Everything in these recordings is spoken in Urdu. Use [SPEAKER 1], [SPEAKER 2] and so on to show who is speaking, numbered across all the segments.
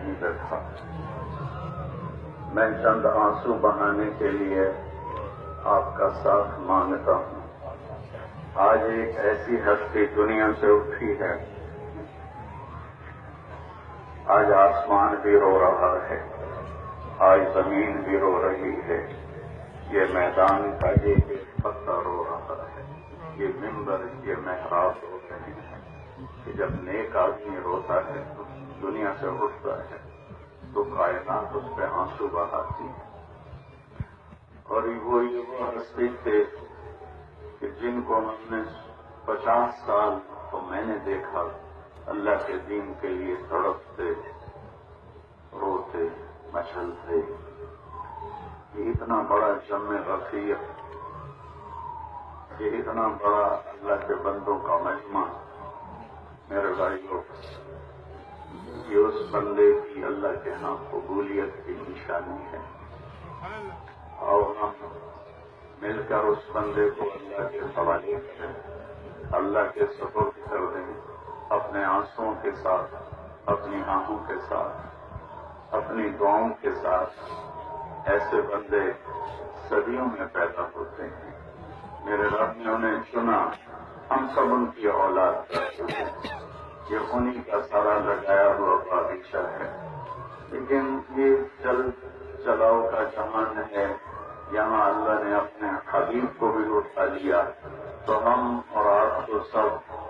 [SPEAKER 1] نہیں بیٹھا۔ میں چند آنسو بہانے کے لیے آپ کا ساتھ مانگتا ہوں۔ آج ایک ایسی ہستی دنیا سے اٹھی ہے، آج آسمان بھی رو رہا ہے، آج زمین بھی رو رہی ہے، یہ میدان کا ایک ایک پتا رو رہا ہے، یہ منبر، یہ محراب رو رہے ہیں کہ جب نیک آدمی روتا ہے تو دنیا سے اٹھتا ہے تو کائنات اس پہ آنسو بہاتی ہے۔ اور وہ ہستی تھے کہ جن کو ہم نے 50 سال تو میں نے دیکھا اللہ کے دین کے لیے تڑپتے، روتے، مچلتے۔ یہ اتنا بڑا جمع غفیر، یہ اتنا بڑا اللہ کے بندوں کا مجمع، میرے بھائیوں، یہ اس بندے کی اللہ کے ہاں قبولیت کی نشانی ہے۔ اور ہم مل کر اس بندے کو اللہ کے حوالے کریں، اللہ کے سپرد کر دیں، اپنے آنسوں کے ساتھ، اپنی آنکھوں کے ساتھ، اپنی دعاؤں کے ساتھ۔ ایسے بندے صدیوں میں پیدا ہوتے ہیں، میرے رب نے انہیں چنا، ہم سب ان کی اولاد کرتے ہیں، یہ انہی کا سارا لگایا ہوا بادشاہ ہے۔ لیکن یہ چل چلاؤ کا جہان ہے، یہاں اللہ نے اپنے حبیب کو بھی اٹھا لیا تو ہم اور آپ کو سب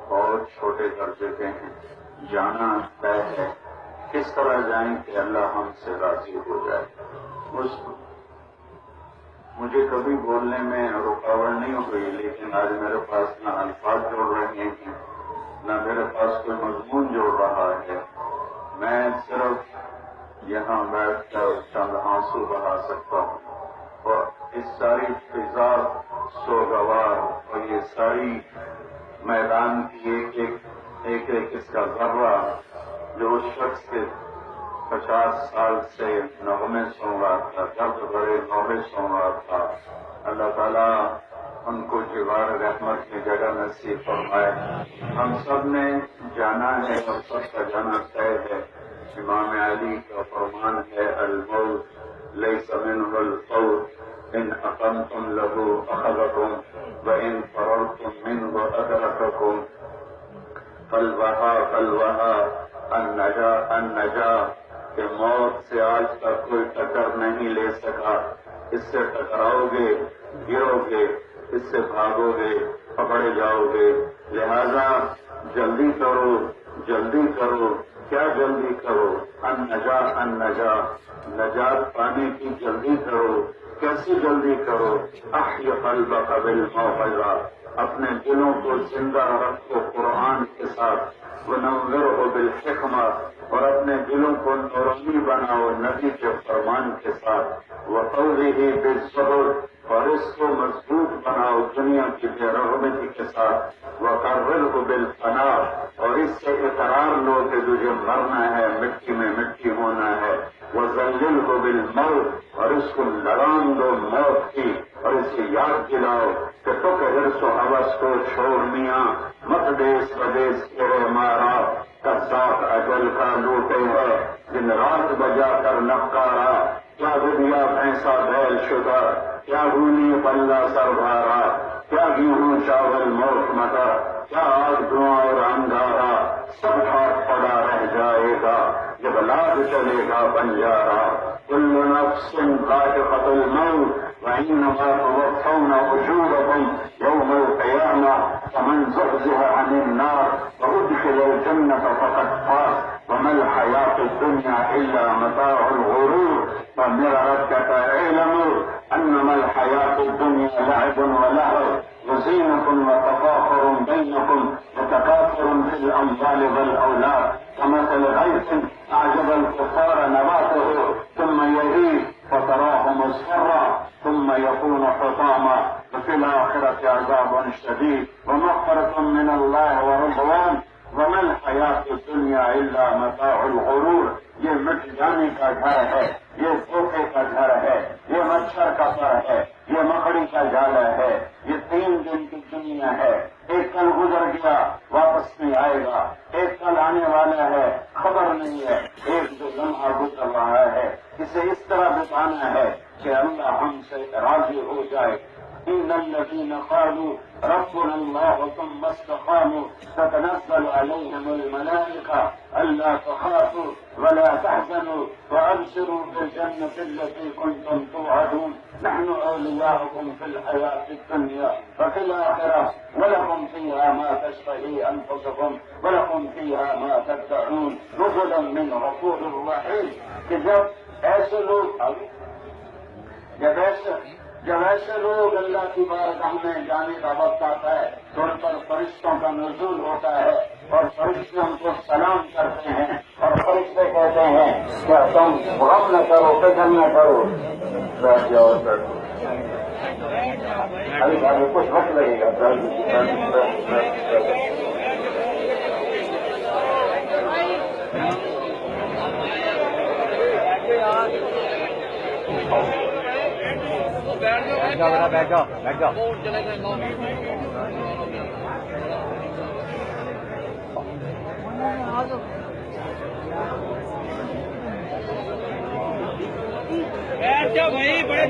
[SPEAKER 1] بہت چھوٹے کر دیتے ہیں۔ جانا طے ہے، کس طرح جائیں کہ اللہ ہم سے راضی ہو جائے۔ مجھے کبھی بولنے میں رکاوٹ نہیں ہوئی، لیکن آج میرے پاس نہ الفاظ جوڑ رہے ہیں، نہ میرے پاس کوئی مضمون جوڑ رہا ہے۔ میں صرف یہاں بیٹھ کر چند آنسو بہا سکتا ہوں، اور اس ساری فضا سوگوار اور یہ ساری میدان کی ایک اس کا ذرہ جو اس شخص کے 50 سال سے نغمے سن رہا تھا، درد بھرے نغمے سن رہا تھا، اللہ تعالیٰ ان کو جوار رحمت کی جگہ نصیب فرمائے۔ ہم سب نے جانا ہے اور سب کا جانا طے ہے۔ امام علی کا فرمان ہے، الموت لیس منہ الفوت، ان اقمتم له اخذکم وان فررتم منہ ادرککم، فالوہا النجا، کہ موت سے آج تک کوئی ٹکر نہیں لے سکا، اس سے ٹکراؤ گے، گرو گے، اس سے بھاگو گے، پکڑے جاؤ گے۔ لہذا جلدی کرو، جلدی کرو۔ کیا جلدی کرو؟ النجا، نجات پانے کی جلدی کرو۔ کیسی جلدی کرو؟ احی قلبک بالموعظہ، اپنے دلوں کو زندہ رکھو قرآن کے ساتھ، ونورہ بالحکمہ، اور اپنے دلوں کو نورانی بناؤ نبی کے فرمان کے ساتھ، وقوله بالصبر، اور اس کو مضبوط بناؤ دنیا کی بے رغبتی کے ساتھ، وقررہ بالفناء، اور اس سے اقرار لو کہ تجھے مرنا ہے، مٹی میں مٹی ہونا ہے، وذللہ بالموت، اور اس کو لگام دو موت کی، اور اسے یاد دلاؤ کہ تو کہ حرص و ہوس کو چھوڑ میاں، مت دیس بدیس تیرے مارا، قذاق اجل کا لوٹے ہے، دن رات بجا کر نقارا، کیا دنیا بھینسا بیل شدہ، کیا رولی پلہ سر بھارا، کیا گیہوں چاول موت مٹا، کیا آگ دھواں اور انگارا، سب ہاتھ پڑا رہ جائے گا، جب لاد چلے گا بنجارا، کل نفس ذائقۃ الموت وإنما توفون أجوركم يوم القيامة فمن زحزح عن النار وأدخل الجنة فقد فاز وما الحياة الدنيا إلا متاع الغرور۔ فميرا ربك اعلموا أنما الحياة الدنيا لعب ولهو وزينة وتفاخر بينكم وتكاثر في الأموال والأولاد كمثل غيث أعجب الكفار نباته ثم يهيج فتراه مصفرا ثم يكون حطاما وفي الآخرة عذاب شديد ومغفرة من الله ورضوان وما الحياة الدنيا إلا متاع الغرور۔ یہ مٹ جانے کا گھر ہے، یہ دھوکے کا گھر ہے، یہ مچھر کا گھر ہے، یہ مکڑی کا جالا ہے، یہ 3 دن کی دنیا ہے۔ ایک کل گزر گیا، واپس نہیں آئے گا، ایک کل آنے والا ہے، خبر نہیں ہے، ایک جو لمحہ اسے اس طرح بتانا ہے کہ اللہ ہم سے راضی ہو جائے. إن الذين قالوا ربنا الله ثم استقاموا تتنزل عليهم الملائكة ألا تخافوا ولا تحزنوا وأبشروا بالجنة التي كنتم توعدون نحن أولياؤكم في الحياة الدنيا وفي الآخرة ولكم فيها ما تشتهي أنفسكم ولكم فيها ما تدعون نزلا من غفور رحيم. کہ جب ایسے لوگ اللہ کی بارگاہ میں جانے کا وقت آتا ہے تو ان پر فرشتوں کا نزول ہوتا ہے اور فرشتے ان کو سلام کرتے ہیں اور فرشتے کہتے ہیں کہ تم غم نہ کرو فکر نہ کرو. بیٹھ جاؤ ابھی کچھ وقت لگے گا.
[SPEAKER 2] بیٹھ جاؤ. بھائی بڑے